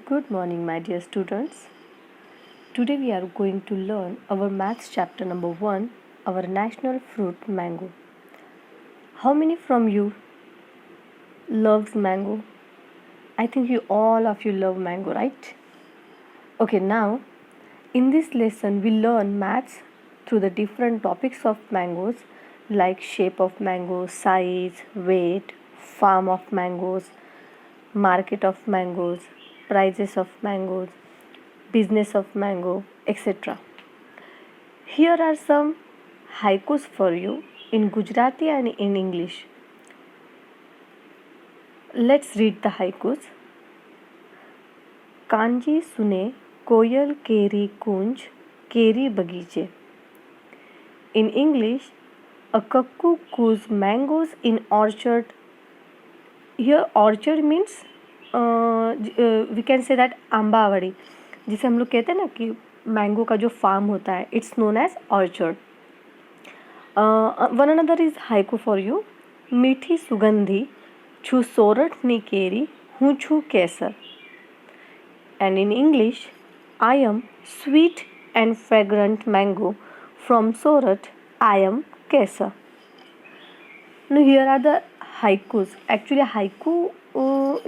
Good morning, my dear students. Today we are going to learn our maths chapter number 1, our national fruit mango. How many from you loves mango? I think all of you love mango, right? Okay, now in this lesson we learn maths through the different topics of mangoes like shape of mango, size, weight, farm of mangoes, market of mangoes, prices of mangoes, business of mango, etc. Here are some haikus for you in Gujarati and in English. Let's read the haikus. Kanji सुने कोयल केरी कुंज केरी बगीचे. In English, a cuckoo coos mangoes in orchard. Here orchard means we can say that आंबावड़ी, जिसे हम लोग कहते हैं ना कि mango का जो फार्म होता है, it's known as orchard. One another is haiku for you. मीठी सुगंधी छू सोरठ नी केरी हूँ छू Kesar. And in English, I am sweet and fragrant mango from Sorath, I am Kesar. Now here are the haikus. Actually haiku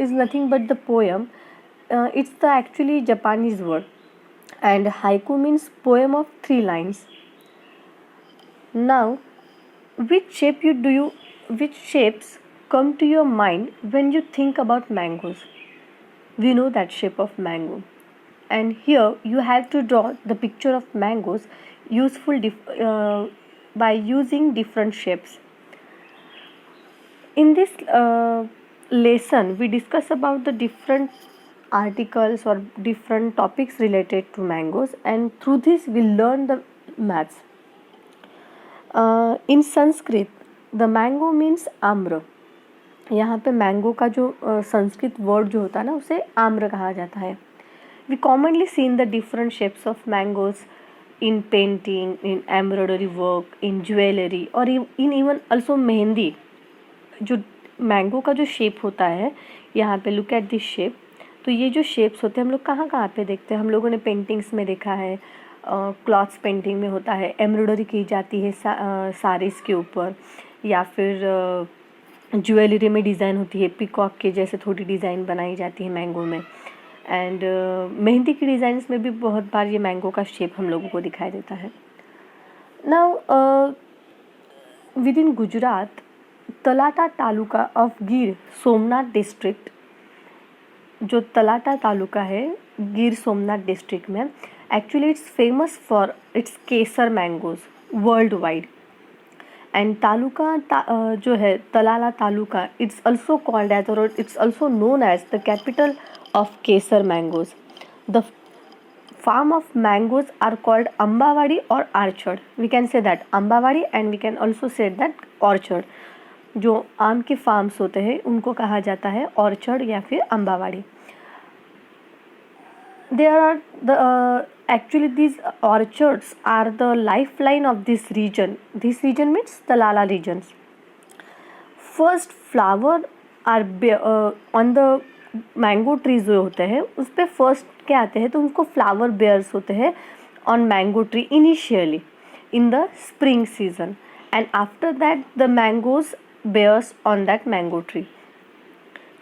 is nothing but the poem. It's the actually Japanese word, and haiku means poem of 3 lines. Now which shapes come to your mind when you think about mangoes? We know that shape of mango, and here you have to draw the picture of mangoes by using different shapes. In this lesson, we discuss about the different articles or different topics related to mangoes, and through this we learn the maths. In Sanskrit, the mango means आम्र. यहाँ पे mango का जो Sanskrit word जो होता है ना, उसे आम्र कहा जाता है. We commonly see in the different shapes of mangoes in painting, in embroidery work, in jewelry, or in even also mehndi. जो मैंगो का जो शेप होता है, यहाँ पे लुक एट दिस शेप. तो ये जो शेप्स होते हैं हम लोग कहाँ कहाँ पे देखते हैं? हम लोगों ने पेंटिंग्स में देखा है, क्लॉथ्स पेंटिंग में होता है, एम्ब्रॉयडरी की जाती है साड़ीज़ के ऊपर, या फिर ज्वेलरी में डिज़ाइन होती है, पीकॉक के जैसे थोड़ी डिज़ाइन बनाई जाती है मैंगो में. एंड मेहंदी की डिज़ाइंस में भी बहुत बार ये मैंगो का शेप हम लोगों को दिखाई देता है. Now within Gujarat, Talala taluka of Gir Somnath district, जो तलाटा तालुका है गिर सोमनाथ डिस्ट्रिक्ट में, actually it's famous for its Kesar mangoes world wide. And taluka जो है Talala taluka, it's also called as और it's also known as the capital of Kesar mangoes. The farm of mangoes are called ambawadi or orchard. We can say that ambawadi and we can also say that orchard. जो आम के farms होते हैं उनको कहा जाता है ऑर्चर्ड या फिर Ambawadi. There are actually these orchards are the lifeline of this region. This region means Talala regions. First flower are on the mango trees जो होते हैं उस पर फर्स्ट क्या आते हैं, तो उनको फ्लावर बेयर्स होते हैं on mango tree initially in the spring season, and after that the mangoes bears on that mango tree.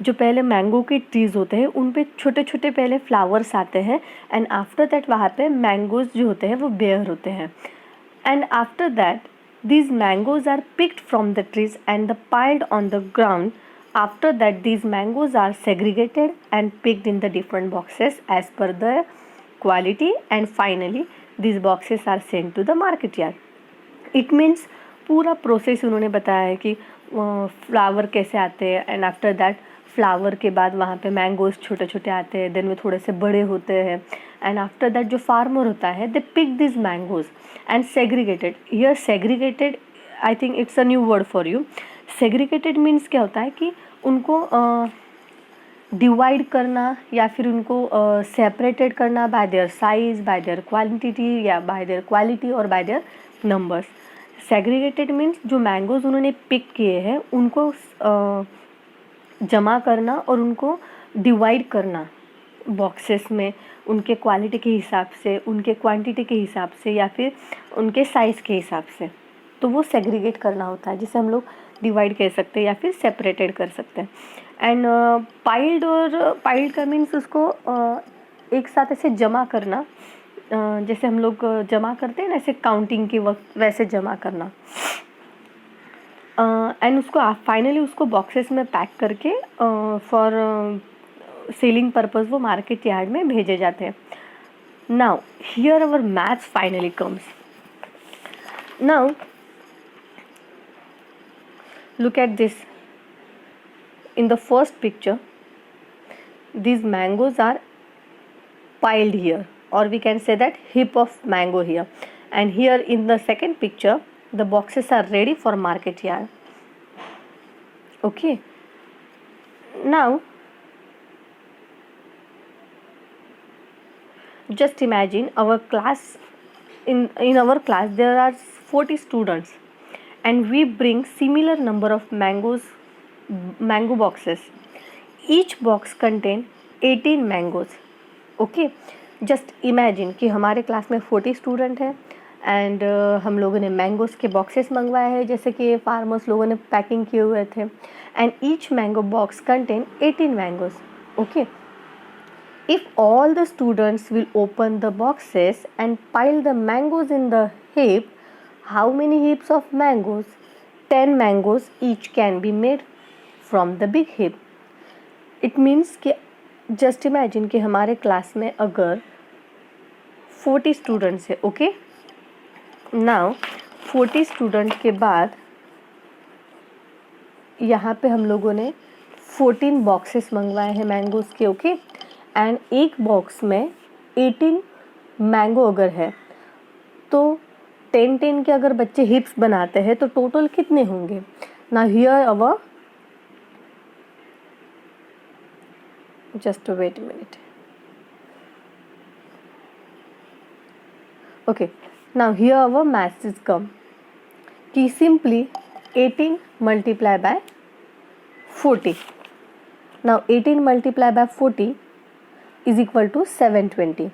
जो पहले मैंगो के ट्रीज होते हैं उन पे छोटे छोटे पहले फ्लावर्स आते हैं, एंड आफ्टर दैट वहाँ पे मैंगोज जो होते हैं वो बेयर होते हैं. And after that these mangoes are picked from the trees and piled on the ground. After that, these mangoes are segregated and picked in the different boxes as per the quality, and finally these boxes are sent to the market yard. It means पूरा process उन्होंने बताया है कि flower कैसे आते हैं, and after that flower के बाद वहाँ पे मैंगोज छोटे छोटे आते हैं, देन वो थोड़े से बड़े होते हैं, एंड आफ्टर दैट जो फार्मर होता है they pick this mangoes and segregated. Here segregated, I think it's a new word for you. Segregated means क्या होता है कि उनको डिवाइड करना या फिर उनको सेपरेटेड करना bye their size, bye there quantity, या बाय देयर क्वालिटी और bye there numbers. Segregated means जो मैंगोज उन्होंने पिक किए हैं उनको जमा करना और उनको डिवाइड करना बॉक्सेस में उनके क्वालिटी के हिसाब से, उनके क्वांटिटी के हिसाब से या फिर उनके साइज़ के हिसाब से, तो वो सेग्रीगेट करना होता है, जिसे हम लोग डिवाइड कर सकते हैं या फिर सेपरेटेड कर सकते हैं। एंड पाइल्ड का मीन्स उसको एक साथ ऐसे जमा करना, जैसे हम लोग जमा करते हैं ना ऐसे काउंटिंग के वक्त, वैसे जमा करना। एंड उसको फाइनली उसको बॉक्सेस में पैक करके फॉर सेलिंग पर्पस वो मार्केट यार्ड में भेजे जाते हैं। Now here our maths finally comes. Now look at this. In the first picture, these mangoes are piled here, or we can say that heap of mango here, and here in the second picture the boxes are ready for market yard. Okay, now just imagine our class, in our class there are 40 students, and we bring similar number of mango boxes. Each box contain 18 mangoes. Okay, just imagine कि हमारे class में 40 student हैं and हम लोगों ने mangoes के boxes मंगवाए हैं, जैसे कि फार्मर्स लोगों ने पैकिंग किए हुए थे, and each mango box contain 18 mangoes. Okay, if all the students will open the boxes and pile the mangoes in the heap, how many heaps of mangoes? 10 mangoes each can be made from the big heap. It means कि just imagine कि हमारे class में अगर 40 students है. Okay, now 40 student के बाद यहाँ पे हम लोगों ने 14 बॉक्सेस मंगवाए हैं मैंगोज़ के. ओके, एंड एक बॉक्स में 18 मैंगो अगर है तो 10 के अगर बच्चे हिप्स बनाते हैं तो टोटल कितने होंगे? Now here our, just wait a minute. Okay, now here our maths is come कि simply 18 multiply by 40. Now 18 multiply by 40 is equal to 720.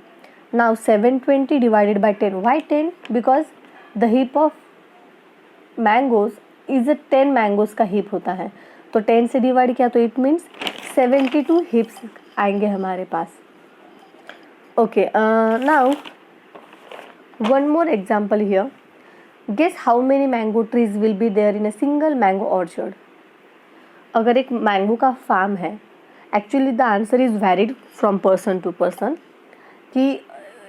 Now 720 divided by 10. Why 10? Because the heap of mangoes is a 10 mangoes का heap होता है, तो 10 से divide किया तो it means 72 heaps आएंगे हमारे पास. Okay, now one more example here. Guess how many mango trees will be there in a single mango orchard? अगर एक मैंगो का फार्म है, actually the answer is varied from person to person, कि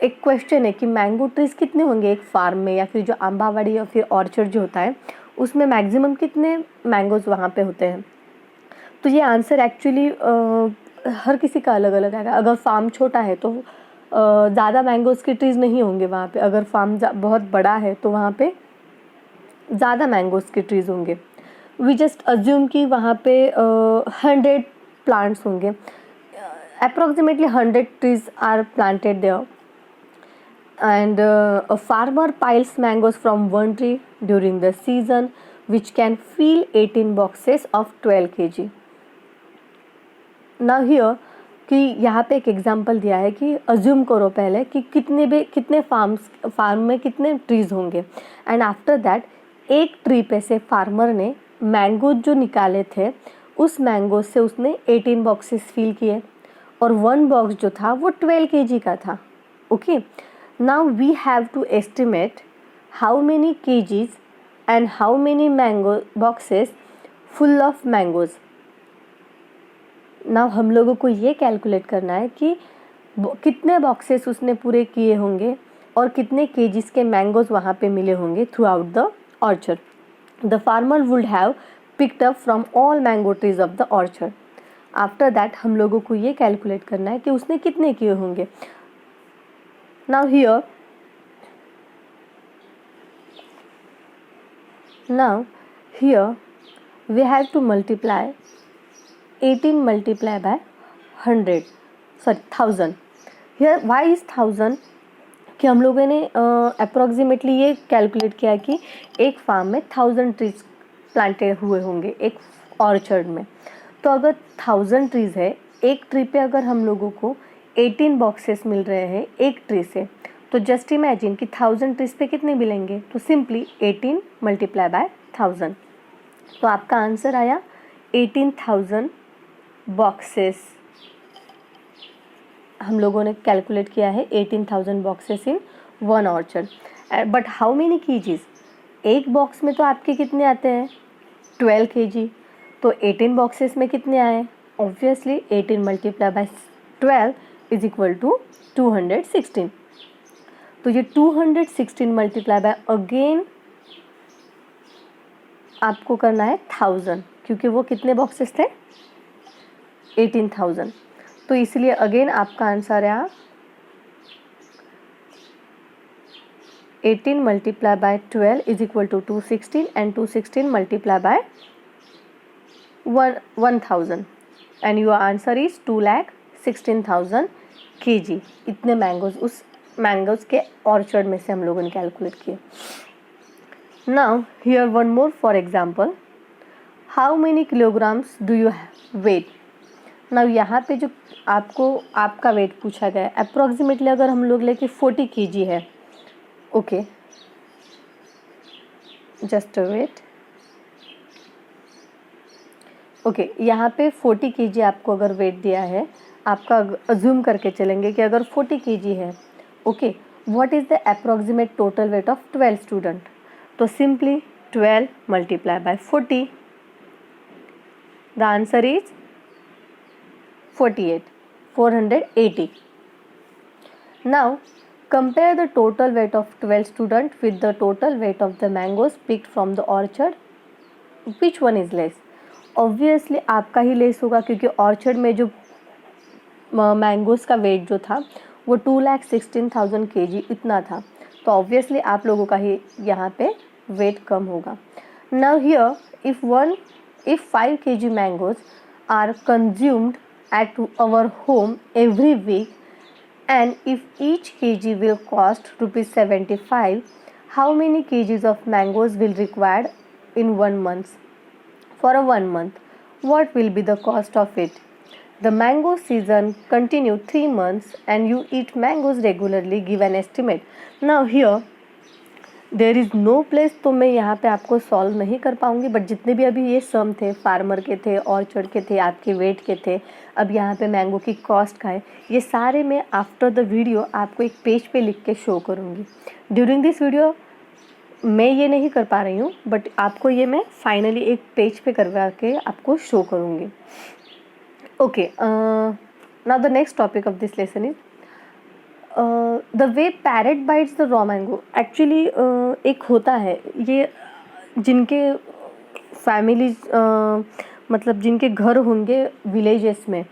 एक question है कि mango trees कितने होंगे एक फार्म में, या फिर जो आंबावाड़ी या फिर ऑर्चर्ड जो होता है उसमें मैक्सिमम कितने मैंगोज़ वहाँ पे होते हैं. तो ये आंसर एक्चुअली हर किसी का अलग अलग आएगा. अगर फार्म छोटा है तो ज़्यादा मैंगोज़ के ट्रीज़ नहीं होंगे वहाँ पे. अगर फार्म बहुत बड़ा है तो वहाँ पे ज़्यादा मैंगोज़ के ट्रीज़ होंगे. वी जस्ट अज्यूम कि वहाँ पे 100 plants होंगे. Approximately 100 trees are planted there, and a farmer piles mangoes from one tree during the season, which can fill 18 boxes of 12 kg. Now here कि यहाँ पे एक एग्जांपल दिया है कि अज्यूम करो पहले कि कितने फार्म में कितने ट्रीज होंगे, एंड आफ्टर दैट एक ट्री पे से फार्मर ने मैंगो जो निकाले थे उस मैंगो से उसने 18 बॉक्सेस फिल किए, और वन बॉक्स जो था वो 12 kg का था. Okay, now we have to estimate how many kgs and how many mango boxes full of mangoes. Now हम लोगों को ये कैलकुलेट करना है कि कितने बॉक्सेस उसने पूरे किए होंगे और कितने kgs के मैंगोज़ वहाँ पे मिले होंगे through out the orchard. The farmer would have picked up from all mango trees of the orchard. After that हम लोगों को ये कैलकुलेट करना है कि उसने कितने किए होंगे. Now here we have to multiply 18 multiply by 100, sorry 1000. Here why is 1000? कि हम लोगों ने अप्रॉक्सीमेटली ये कैलकुलेट किया कि एक फार्म में 1000 ट्रीज प्लांटेड हुए होंगे एक ऑर्चर्ड में. तो अगर 1000 ट्रीज़ है, एक ट्री पे अगर हम लोगों को 18 बॉक्सेस मिल रहे हैं एक ट्री से, तो जस्ट इमेजिन कि 1000 ट्रीज पे कितने मिलेंगे, तो सिंपली 18 मल्टीप्लाई बाय 1000, तो आपका आंसर आया 18,000 बॉक्सेस। हम लोगों ने कैलकुलेट किया है 18,000 boxes in one orchard. But how many KGs, एक बॉक्स में तो आपके कितने आते हैं 12 kg, तो 18 बॉक्सेस में कितने आए, obviously 18 multiply by 12 is equal to 216। तो ये 216 मल्टीप्लाई बाय अगेन आपको करना है 1000, क्योंकि वो कितने बॉक्सेस थे 18,000, तो इसलिए अगेन आपका आंसर है 18 multiply by 12 is equal to 216 and 216 multiply by 1000 and your answer is 2,16,000 kg। इतने मैंगोज उस मैंगोज के ऑर्चर्ड में से हम लोगों ने कैलकुलेट किए। Now here one more for example, how many kilograms do you weight. Now यहाँ पे जो आपको आपका वेट पूछा गया है, अप्रॉक्सीमेटली अगर हम लोग लेके 40 kg है, ओके जस्ट वेट, ओके यहाँ पे 40 kg आपको अगर वेट दिया है, आपका अज्यूम करके चलेंगे कि अगर 40 kg है, okay what is the approximate total weight of 12 student, तो simply 12 multiply by 40, the answer is 480। Now compare the total weight of 12 students with the total weight of the mangoes picked from the orchard, which one is less। Obviously आपका ही less होगा, क्योंकि orchard में जो mangoes का wait जो था वो 2,16,000 kg इतना था, तो ऑब्वियसली आप लोगों का ही यहाँ पे वेट कम होगा। Now here if 5 kg mangoes are consumed at our home every week and if each kg will cost ₹75, how many kgs of mangoes will required in 1 month? For a 1 month, what will be the cost of it? The mango season continue 3 months and you eat mangoes regularly, give an estimate. Now here there is no place, तो मैं यहाँ पे आपको solve नहीं कर पाऊँगी, but जितने भी अभी ये सम थे, फार्मर के थे, ऑर्चर्ड के थे, आपके वेट के थे, अब यहाँ पे मैंगो की कॉस्ट का है, ये सारे मैं आफ्टर द वीडियो आपको एक पेज पे लिख के शो करूँगी। ड्यूरिंग दिस वीडियो मैं ये नहीं कर पा रही हूँ, बट आपको ये मैं फाइनली एक पेज पे करवा के आपको शो करूँगी। Okay, now the next topic of this lesson is the way parrot bytes the raw mango. Actually एक होता है ये, जिनके फैमिलीज मतलब जिनके घर होंगे विलेजेस में,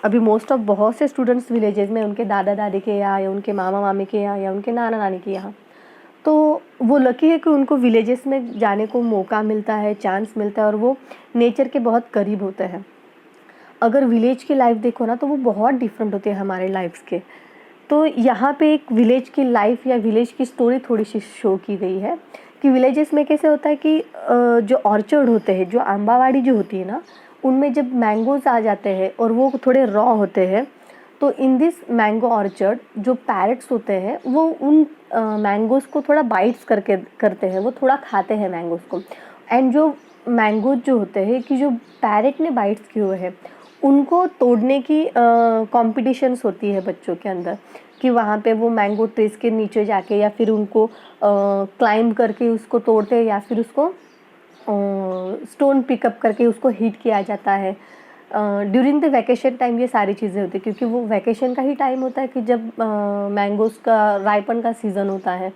अभी मोस्ट ऑफ बहुत से स्टूडेंट्स विलेजेस में उनके दादा दादी के यहाँ या उनके मामा मामी के यहाँ या उनके नाना नानी के यहाँ, तो वो लकी है कि उनको विलेजेस में जाने को मौका मिलता है, चांस मिलता है, और वो नेचर के बहुत करीब होते हैं। अगर विलेज की लाइफ देखो ना, तो वो बहुत डिफरेंट होती है हमारे लाइफ्स के। तो यहाँ पे एक विलेज की लाइफ या विलेज की स्टोरी थोड़ी सी शो की गई है कि विलेजेस में कैसे होता है कि जो ऑर्चर्ड होते हैं, जो आंबावाड़ी जो होती है ना, उनमें जब मैंगोज आ जाते हैं और वो थोड़े रॉ होते हैं, तो इन दिस मैंगो ऑर्चर्ड जो पैरेट्स होते हैं वो उन मैंगोज़ को थोड़ा बाइट्स करते हैं, वो थोड़ा खाते हैं मैंगोज़ को। एंड जो मैंगोज जो होते हैं कि जो पैरेट ने बाइट्स किए हुए हैं, उनको तोड़ने की कॉम्पिटिशन्स होती है बच्चों के अंदर, कि वहाँ पे वो मैंगो ट्रीज के नीचे जाके या फिर उनको क्लाइंब करके उसको तोड़ते हैं, या फिर उसको स्टोन पिकअप करके उसको हिट किया जाता है। ड्यूरिंग द वैकेशन टाइम ये सारी चीज़ें होती है, क्योंकि वो वैकेशन का ही टाइम होता है कि जब मैंगोज़ का राइपन का सीज़न होता है।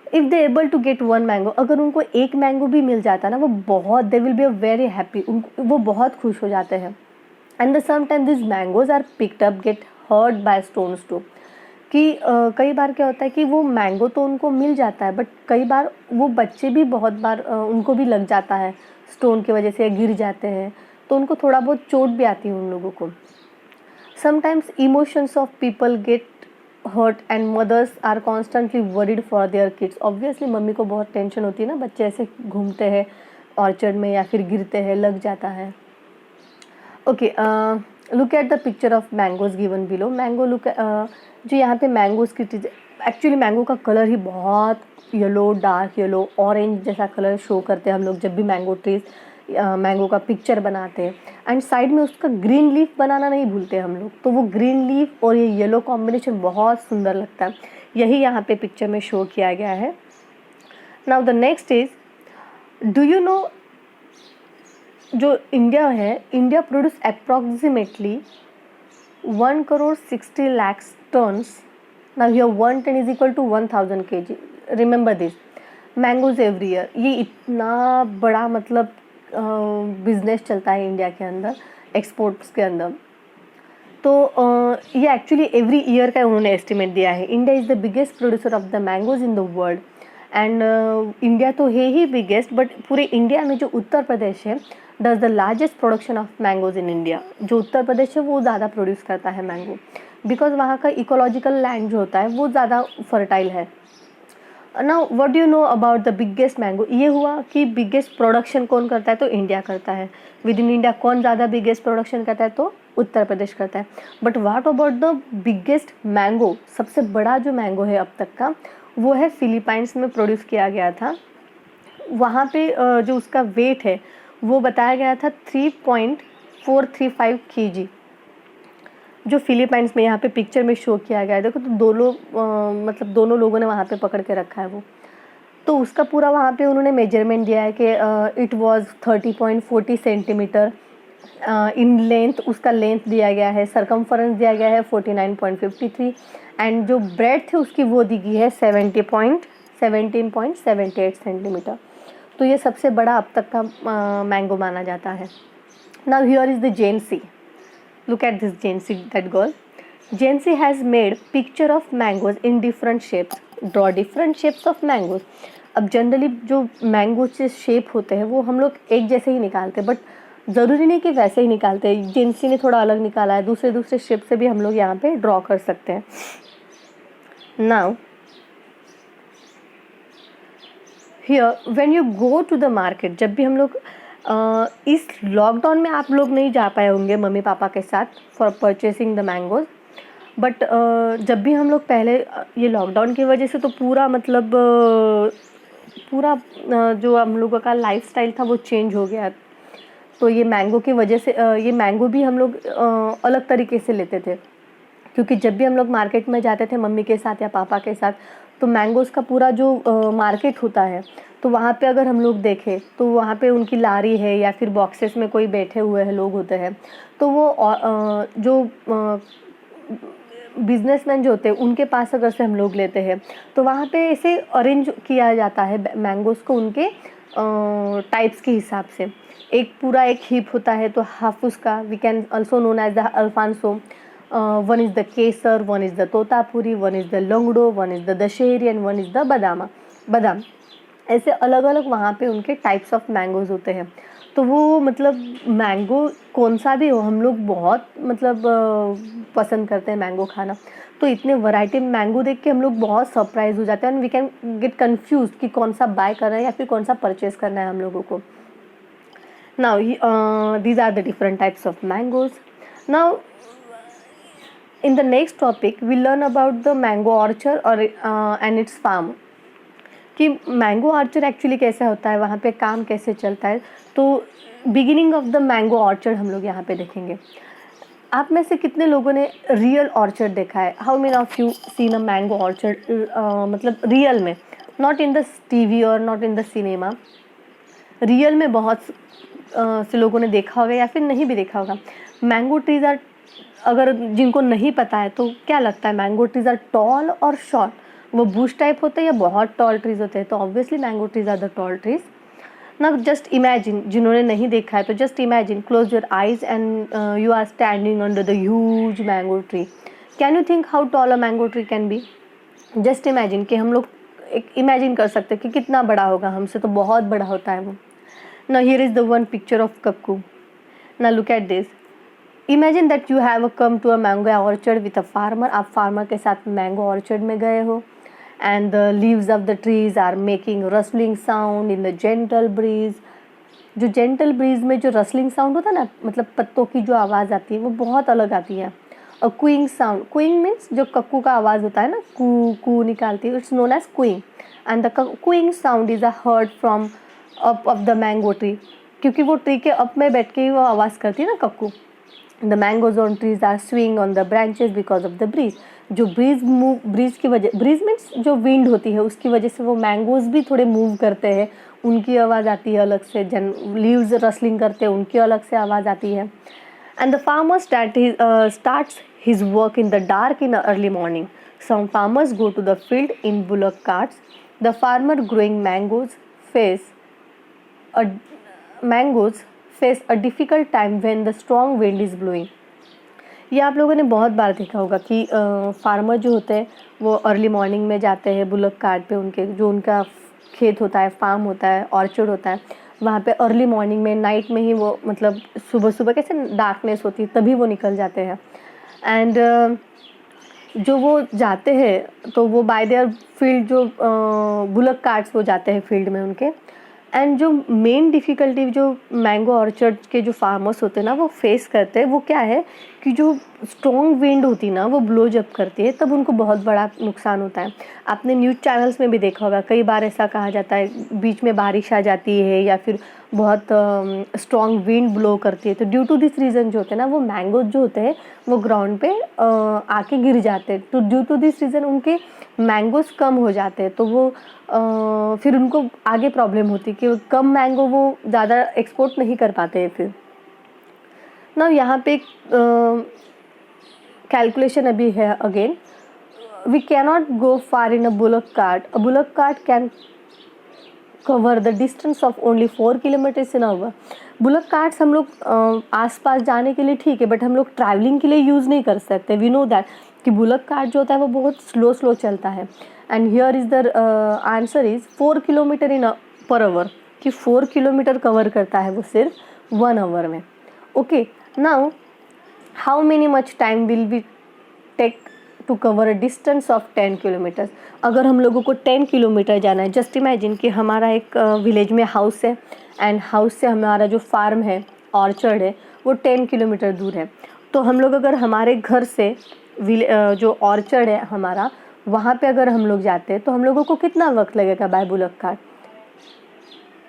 If they able to get one mango, अगर उनको एक मैंगो भी मिल जाता है ना, वो बहुत they will be very happy, वो बहुत खुश हो जाते हैं। And the some time this mangoes are picked up get hurt by stones too, कि कई बार क्या होता है कि वो मैंगो तो उनको मिल जाता है, बट कई बार वो बच्चे भी बहुत बार उनको भी लग जाता है स्टोन की वजह से, गिर जाते हैं, तो उनको थोड़ा बहुत चोट भी आती है उन लोगों को। Sometimes emotions of people get hurt and mothers are constantly worried for their kids. Obviously mummy को बहुत टेंशन होती है ना, बच्चे ऐसे घूमते हैं ऑर्चर्ड में या फिर गिरते हैं, लग जाता है। Okay, look at the picture of mangoes given below. Mango look, जो यहाँ पे मैंगोज की चीज़, एक्चुअली मैंगो का कलर ही बहुत येलो, डार्क येलो, ऑरेंज जैसा कलर शो करते हैं हम लोग जब भी मैंगो ट्रीज, मैंगो का पिक्चर बनाते हैं। एंड साइड में उसका ग्रीन लीफ बनाना नहीं भूलते हम लोग, तो वो ग्रीन लीफ और ये येलो कॉम्बिनेशन बहुत सुंदर लगता है, यही यहाँ पे पिक्चर में शो किया गया है। Now the next is, do you know, जो इंडिया है, India produce approximately 1,60,00,000 tons. Now here 1 ton is equal to 1,000 kg. Remember this. Mangoes every year, ये इतना बड़ा मतलब बिजनेस चलता है इंडिया के अंदर, एक्सपोर्ट्स के अंदर। तो ये एक्चुअली एवरी ईयर का उन्होंने एस्टिमेट दिया है। India is the biggest producer of the mangoes in the world. And India तो है ही बिगेस्ट, बट पूरे इंडिया में जो उत्तर प्रदेश है does the largest production of mangoes in India. जो उत्तर प्रदेश है वो ज़्यादा प्रोड्यूस करता है मैंगो, बिकॉज वहाँ का इकोलॉजिकल लैंड जो होता है वो ज़्यादा फर्टाइल है। Now what do you know about the biggest mango. ये हुआ कि बिगेस्ट प्रोडक्शन कौन करता है, तो इंडिया करता है। विद इन इंडिया कौन ज़्यादा बिगेस्ट प्रोडक्शन करता है, तो उत्तर प्रदेश करता है। But what about the biggest mango, सबसे बड़ा जो मैंगो है अब तक का, वो है फिलीपाइंस में प्रोड्यूस किया गया था। वहाँ पे जो उसका वेट है वो बताया गया था 3.435 kg, जो फिलीपाइंस में यहाँ पे पिक्चर में शो किया गया है। देखो तो मतलब दोनों लोगों ने वहाँ पे पकड़ के रखा है वो, तो उसका पूरा वहाँ पे उन्होंने मेजरमेंट दिया है कि it was 30.40 centimetre in length, उसका लेंथ दिया गया है। सरकमफरेंस दिया गया है 49.53, एंड जो ब्रेड थे उसकी वो दी गई है 17.78 सेंटीमीटर। तो ये सबसे बड़ा अब तक का मैंगो माना जाता है। नाउ हियर इज़ द जेनसी। Look at this Jancy, that girl. Jancy has made picture of mangoes in different shapes. Draw different shapes of mangoes. अब जनरली जो मैंगो के शेप होते हैं वो हम लोग एक जैसे ही निकालते हैं, बट ज़रूरी नहीं कि वैसे ही निकालते हैं। जेंसी ने थोड़ा अलग निकाला है, दूसरे शेप से भी हम लोग यहाँ पे ड्रॉ कर सकते हैं। Now here when you go to the market, जब भी हम लोग इस लॉकडाउन में आप लोग नहीं जा पाए होंगे मम्मी पापा के साथ for purchasing the mangoes, but जब भी हम लोग पहले ये लॉकडाउन की वजह से तो पूरा मतलब पूरा जो हम लोगों का लाइफस्टाइल था वो चेंज हो गया। तो ये मैंगो की वजह से ये मैंगो भी हम लोग अलग तरीके से लेते थे, क्योंकि जब भी हम लोग मार्केट में जाते थे मम्मी के साथ या पापा के साथ, तो मैंगोज़ का पूरा जो मार्केट होता है, तो वहाँ पे अगर हम लोग देखें तो वहाँ पे उनकी लारी है या फिर बॉक्सेस में कोई बैठे हुए हैं लोग होते हैं, तो वो जो बिजनेसमैन जो होते हैं उनके पास अगर से हम लोग लेते हैं तो वहाँ पे ऐसे अरेंज किया जाता है मैंगोज़ को उनके टाइप्स के हिसाब से। एक पूरा एक हीप होता है, तो हाफूस का we can also known as the Alphonso. One is the Kesar, one is the Totapuri, one is the Langdo, one is the Dasheri and one is the Badam. ऐसे अलग अलग वहाँ पे उनके टाइप्स ऑफ मैंगोज़ होते हैं। तो वो मतलब मैंगो कौन सा भी हो, हम लोग बहुत मतलब पसंद करते हैं मैंगो खाना। तो इतने वैरायटी मैंगो देख के हम लोग बहुत सरप्राइज हो जाते हैं, and we can get confuse कि कौन सा बाय करना है या फिर कौन सा परचेज करना है हम लोगों को। Now these are the different types of mangoes. Now in the next topic we learn about the mango orchard or and its farm, कि मैंगो ऑर्चर्ड एक्चुअली कैसा होता है, वहाँ पे काम कैसे चलता है। तो beginning of the mango orchard हम लोग यहाँ पे देखेंगे। आप में से कितने लोगों ने रियल ऑर्चर्ड देखा है? How many of you seen a mango orchard, मतलब रियल में, नॉट इन द टीवी और not in the cinema, real में बहुत से लोगों ने देखा होगा या फिर नहीं भी देखा होगा। मैंगो ट्रीज आर, अगर जिनको नहीं पता है तो क्या लगता है, मैंगो ट्रीज आर टॉल और शॉर्ट, वो बुश टाइप होते हैं या बहुत टॉल ट्रीज होते हैं? तो obviously mango trees are the tall trees. ना जस्ट इमेजिन, जिन्होंने नहीं देखा है तो just imagine, close your eyes and you are standing under the huge mango tree. Can you think how tall a mango tree can be? Just imagine कि हम लोग एक इमेजिन कर सकते हैं कि कितना बड़ा होगा, हमसे तो बहुत बड़ा होता है वो। ना here is the one picture of cuckoo. ना look at this, imagine that you have come to a mango orchard with a farmer. आप फार्मर के साथ मैंगो ऑर्चर्ड में गए हो, and the leaves of the trees are making rustling sound in the gentle breeze, जो gentle breeze में जो rustling sound होता है ना, मतलब पत्तों की जो आवाज़ आती है वो बहुत अलग आती है। और क्विंग साउंड, क्विंग मीन्स जो कक्कू का आवाज़ होता है ना, कू कू निकालती है, it's known as cooing. And the cooing sound is a heard from up of the mango tree, क्योंकि वो ट्री के अप में बैठ के ही वो आवाज़ करती है ना cuckoo. The mangoes on trees are swing on the branches because of the breeze. जो ब्रीज की वजह, ब्रीज मीन्स जो विंड होती है उसकी वजह से वो मैंगोज भी थोड़े मूव करते हैं, उनकी आवाज़ आती है अलग से। लीव्स रसलिंग करते हैं, उनकी अलग से आवाज़ आती है। And the farmer starts his work in the dark in the early morning. Some farmers go to the field in bullock carts. The farmer growing a mangoes face a difficult time when the strong wind is blowing. ये आप लोगों ने बहुत बार देखा होगा कि farmer जो होते हैं वो अर्ली मॉर्निंग में जाते हैं बुलक कार्ट पे, उनके जो उनका खेत होता है, फार्म होता है, ऑर्चर्ड होता है, वहाँ पे अर्ली मॉर्निंग में, नाइट में ही वो, मतलब सुबह सुबह कैसे डार्कनेस होती है तभी वो निकल जाते हैं। एंड जो वो जाते हैं तो वो बाय देयर फील्ड, जो बुलक कार्ट्स वो जाते हैं फील्ड में उनके। एंड जो मेन डिफ़िकल्टी जो मैंगो ऑर्चर्ड के जो फार्मर्स होते हैं ना वो फेस करते हैं, वो क्या है कि जो स्ट्रॉन्ग विंड होती है ना वो ब्लो जब करती है तब उनको बहुत बड़ा नुकसान होता है। आपने न्यूज़ चैनल्स में भी देखा होगा, कई बार ऐसा कहा जाता है बीच में बारिश आ जाती है या फिर बहुत स्ट्रॉन्ग विंड ब्लो करती है, तो ड्यू टू दिस रीज़न जो होते हैं ना वो मैंगोज जो होते हैं वो ग्राउंड पे आके गिर जाते हैं। तो ड्यू टू दिस रीज़न उनके मैंगोज कम हो जाते हैं, तो वो फिर उनको आगे प्रॉब्लम होती है कि कम मैंगो वो ज़्यादा एक्सपोर्ट नहीं कर पाते हैं फिर ना। यहाँ पे एक कैलकुलेशन अभी है again, we cannot go far in a bullock cart. A bullock cart can cover the distance of only 4 kilometres in hour. Bullock carts हम लोग आसपास जाने के लिए ठीक है, बट हम लोग ट्रैवलिंग के लिए यूज़ नहीं कर सकते। वी नो दैट कि बुलक कार्ट जो होता है वो बहुत स्लो चलता है। And here is the answer is 4 kilometre in per hour, कि 4 किलोमीटर कवर करता है वो सिर्फ 1 आवर में। Okay, now how many much time will be take to cover a distance of 10 kilometres. अगर हम लोगों को 10 किलोमीटर जाना है, जस्ट इमेजिन कि हमारा एक विलेज में हाउस है एंड हाउस से हमारा जो फार्म है, ऑर्चर्ड है, वो 10 किलोमीटर दूर है। तो हम लोग अगर हमारे घर से जो ऑर्चर्ड है हमारा, वहाँ पे अगर हम लोग जाते हैं तो हम लोगों को कितना वक्त लगेगा by bullock cart?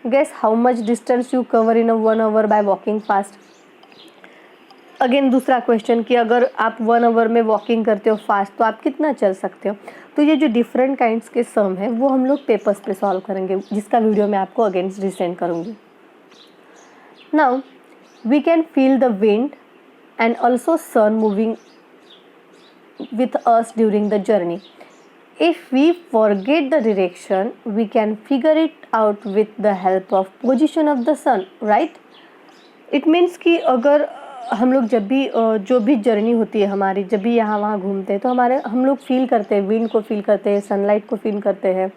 Guess how much distance you cover in a 1 hour by walking fast. Again दूसरा क्वेश्चन कि अगर आप 1 आवर में वॉकिंग करते हो फास्ट तो आप कितना चल सकते हो। तो ये जो डिफरेंट काइंड्स के सम है वो हम लोग पेपर्स पे सॉल्व करेंगे, जिसका वीडियो मैं आपको अगेन रिसेंड करूँगी। Now we can feel the wind and also sun moving with us during the journey. If we forget the direction, we can figure it out with the help of position of the sun, right? It means कि अगर हम लोग जब भी जो भी journey होती है हमारी, जब भी यहाँ वहाँ घूमते हैं तो हम लोग फील करते हैं, विंड को फील करते हैं, सनलाइट को फील करते हैं।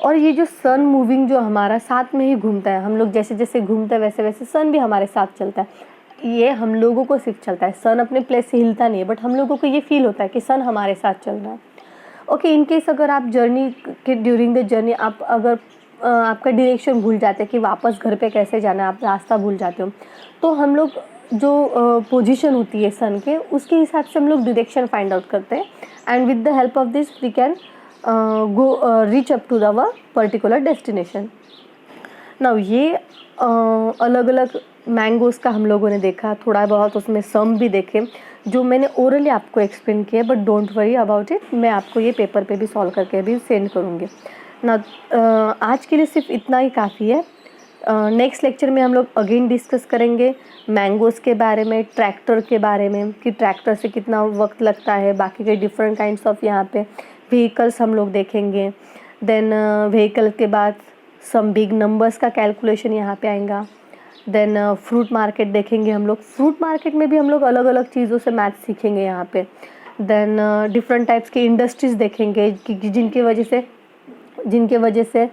और ये जो सन मूविंग जो हमारा साथ में ही घूमता है, हम लोग जैसे जैसे घूमते हैं वैसे वैसे सन भी हमारे साथ चलता है। ये हम लोगों को सिर्फ चलता है, सन अपने प्लेस से हिलता नहीं है, बट हम लोगों को ये फील होता है कि सन हमारे साथ चल रहा है। ओके, इन केस अगर आप जर्नी के ड्यूरिंग द जर्नी आप अगर आपका डायरेक्शन भूल जाते हैं कि वापस घर पे कैसे जाना है, आप रास्ता भूल जाते हो, तो हम लोग जो पोजीशन होती है सन के, उसके हिसाब से हम लोग डायरेक्शन फाइंड आउट करते हैं। And with the help of this we can go reach up to the particular destination. Now ये अलग अलग मैंगोज़ का हम लोगों ने देखा, थोड़ा बहुत उसमें सम भी देखे जो मैंने ओरली आपको एक्सप्लेन किया, but don't worry about it, मैं आपको ये पेपर पे भी सॉल्व करके भी सेंड करूँगी ना। आज के लिए सिर्फ इतना ही काफ़ी है। नेक्स्ट लेक्चर में हम लोग अगेन डिस्कस करेंगे मैंगोज़ के बारे में, ट्रैक्टर के बारे में कि ट्रैक्टर से कितना वक्त लगता है, बाकी के डिफरेंट काइंड्स ऑफ यहाँ पे व्हीकल्स हम लोग देखेंगे। देन व्हीकल के बाद सम बिग नंबर्स का कैलकुलेशन यहाँ पे आएगा। देन फ्रूट मार्केट देखेंगे हम लोग, फ्रूट मार्केट में भी हम लोग अलग अलग चीज़ों से मैथ सीखेंगे यहाँ पे। देन डिफरेंट टाइप्स की इंडस्ट्रीज़ देखेंगे कि जिनके वजह से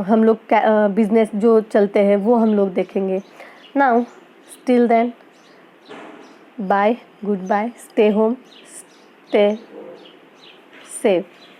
हम लोग बिजनेस जो चलते हैं वो हम लोग देखेंगे। Now still then bye, goodbye, stay home, stay safe.